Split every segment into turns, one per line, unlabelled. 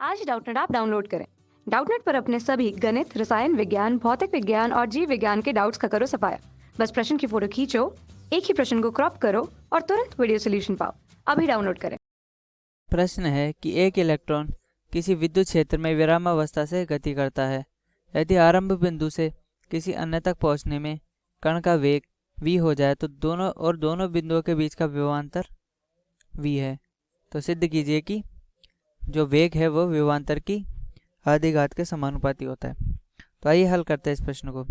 आज Doubtnut app download करें। Doubtnut पर अपने सभी गणित, रसायन विज्ञान, भौतिक विज्ञान और जीव विज्ञान के डाउट्स का करो सफाया। बस प्रश्न की फोटो खींचो, एक ही प्रश्न को क्रॉप करो और तुरंत वीडियो सोल्यूशन पाओ। अभी डाउनलोड करें।
प्रश्न है कि एक इलेक्ट्रॉन किसी विद्युत क्षेत्र में विरामावस्था से गति करता है। यदि आरंभ बिंदु से किसी अन्य तक पहुंचने में कण का वेग v हो जाए तो दोनों बिंदुओं के बीच का विभवांतर v है। तो सिद्ध कीजिए कि जो वेग है वो विभवांतर की आधी घात के समानुपाती होता है। तो आइए हल करते हैं इस प्रश्न को।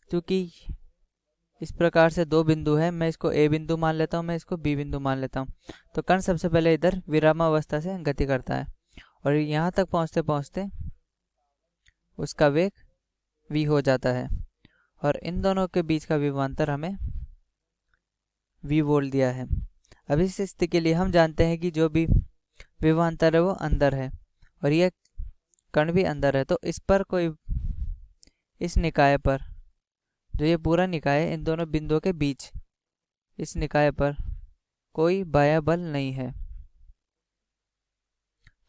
क्योंकि इस प्रकार से दो बिंदु है, मैं इसको a बिंदु मान लेता हूँ, मैं इसको b बिंदु मान लेता हूँ। तो कण सबसे पहले इधर विरामावस्था से गति करता है और यहाँ तक पहुँचते पहुँचते उसका वेग v हो जाता है और इन दोनों के बीच का विभवांतर हमें v बोल दिया है। अब इस स्थिति के लिए हम जानते हैं कि जो भी विभवांतर है वो अंदर है और यह कण भी अंदर है। तो इस पर कोई, इस निकाय पर, जो ये पूरा निकाय है इन दोनों बिंदुओं के बीच, इस निकाय पर कोई बाह्य बल नहीं है,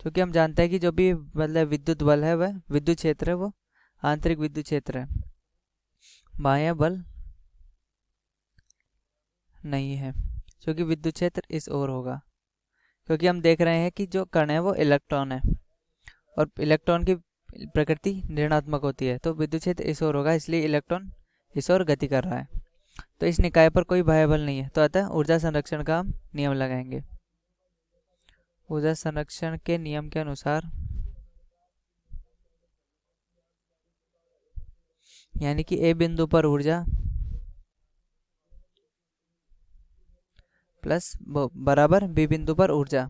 क्योंकि हम जानते हैं कि जो भी मतलब विद्युत बल है वह विद्युत क्षेत्र है, वो आंतरिक विद्युत क्षेत्र है, बाह्य बल नहीं है, क्योंकि विद्युत क्षेत्र इस ओर होगा। क्योंकि हम देख रहे हैं कि जो कण है वो इलेक्ट्रॉन है और इलेक्ट्रॉन की प्रकृति ऋणात्मक होती है, तो विद्युत क्षेत्र इस ओर होगा, इसलिए इलेक्ट्रॉन इस ओर गति कर रहा है। तो इस निकाय पर कोई बाह्य बल नहीं है, तो अतः ऊर्जा संरक्षण का हम नियम लगाएंगे। ऊर्जा संरक्षण के नियम के अनुसार, यानी कि ए बिंदु पर ऊर्जा प्लस बराबर बी बिंदु पर ऊर्जा,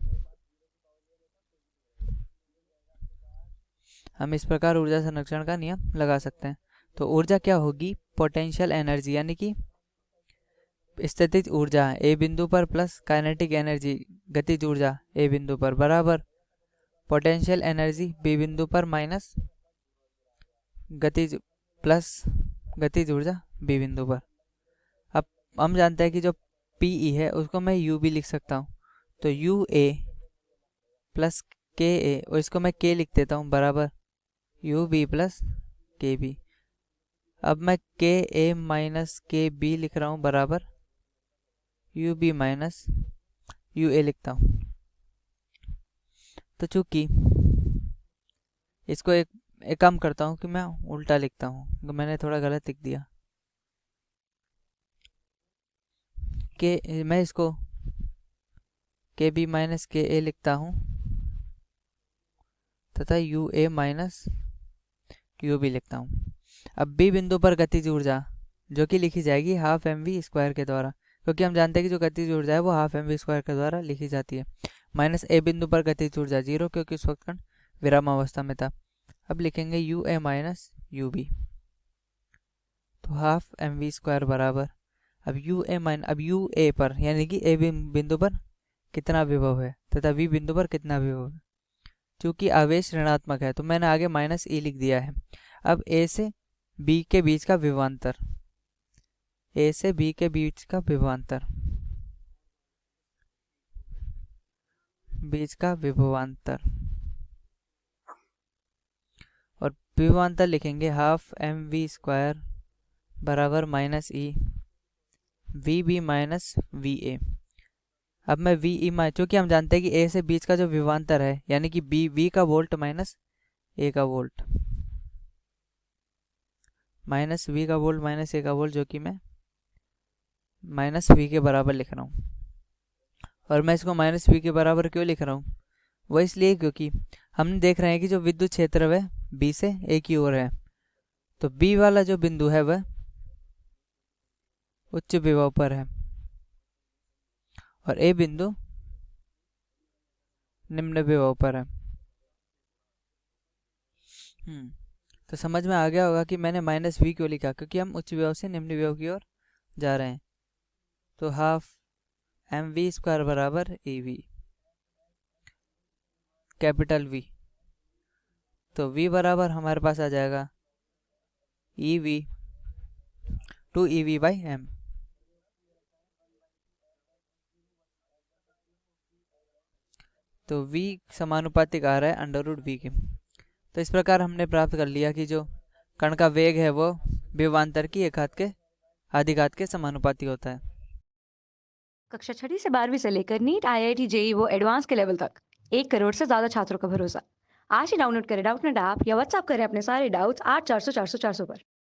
हम इस प्रकार ऊर्जा संरक्षण का नियम लगा सकते हैं। तो ऊर्जा क्या होगी? पोटेंशियल एनर्जी, यानी कि स्थितिज ऊर्जा ए बिंदु पर प्लस काइनेटिक एनर्जी गतिज ऊर्जा ए बिंदु पर बराबर पोटेंशियल एनर्जी बी बिंदु पर माइनस गतिज प्लस गतिज ऊर्जा बी बिंदु पर। अब हम जानते हैं कि जो पीई है उसको मैं यू भी लिख सकता हूँ, तो यू ए प्लस के ए, और इसको मैं के लिख देता हूँ बराबर यू बी प्लस के बी। अब मैं के ए माइनस के बी लिख रहा हूँ बराबर you B minus U A लिखता हूँ। तो चूंकि इसको एक काम करता हूँ कि मैं उल्टा लिखता हूँ, तो मैंने थोड़ा गलत लिख दिया। के मैं इसको के बी माइनस के ए लिखता हूँ तथा U A minus U B लिखता हूँ। अब बी बिंदु पर गतिज ऊर्जा जो कि लिखी जाएगी हाफ एम वी स्क्वायर के द्वारा, क्योंकि हम जानते हैं कि जो गतिज ऊर्जा है वो हाफ एम वी स्क्वायर के द्वारा लिखी जाती है। माइनस ए बिंदु पर गतिज ऊर्जा 0, क्योंकि उस वक्त कण विरामावस्था में था। अब लिखेंगे U A minus U B, तो हाफ एम वी स्क्वायर बराबर अब यू ए पर, यानी कि ए बिंदु पर कितना विभव है तथा वी बिंदु पर कितना विभव है। चूंकि आवेश ऋणात्मक है तो मैंने आगे माइनस ई लिख दिया है। अब ए से बी के बीच का विभवांतर, ए से बी के बीच का विभवांतर, बीच का विभवांतर, और विभवांतर लिखेंगे हाफ एम वी स्क्वायर बराबर minus E V B minus V A. अब मैं वी ई माइ, चूँकि हम जानते हैं कि ए से बीच का जो विभवांतर है, यानी कि बी वी का वोल्ट माइनस ए का वोल्ट, माइनस वी का वोल्ट माइनस ए का वोल्ट, जो कि मैं माइनस वी के बराबर लिख रहा हूँ। और मैं इसको माइनस वी के बराबर क्यों लिख रहा हूँ? वो इसलिए क्योंकि हम देख रहे हैं कि जो विद्युत क्षेत्र है बी से ए की ओर है, तो बी वाला जो बिंदु है वह उच्च विभव पर है और ए बिंदु निम्न विभव पर है। तो समझ में आ गया होगा कि मैंने माइनस वी क्यों लिखा, क्योंकि हम उच्च विभव से निम्न विभव की ओर जा रहे हैं। तो हाफ एम वी स्क्वायर बराबर ए वी, कैपिटल वी, तो वी बराबर हमारे पास आ जाएगा E V 2 E V by M. तो v समानुपातिक आ रहा है √v के। तो इस प्रकार हमने प्राप्त कर लिया कि जो कण का वेग है वो विभवांतर की आधिघात के समानुपाती होता है।
कक्षा 6वीं से 12वीं से लेकर नीट, IIT, जेई वो एडवांस के लेवल तक 1 करोड़ से ज्यादा छात्रों का भरोसा। आज ही डाउनलोड करें डाउटनेट ऐप या व्हाट्सएप करें अपने सारे डाउट्स 8400 400 400 पर।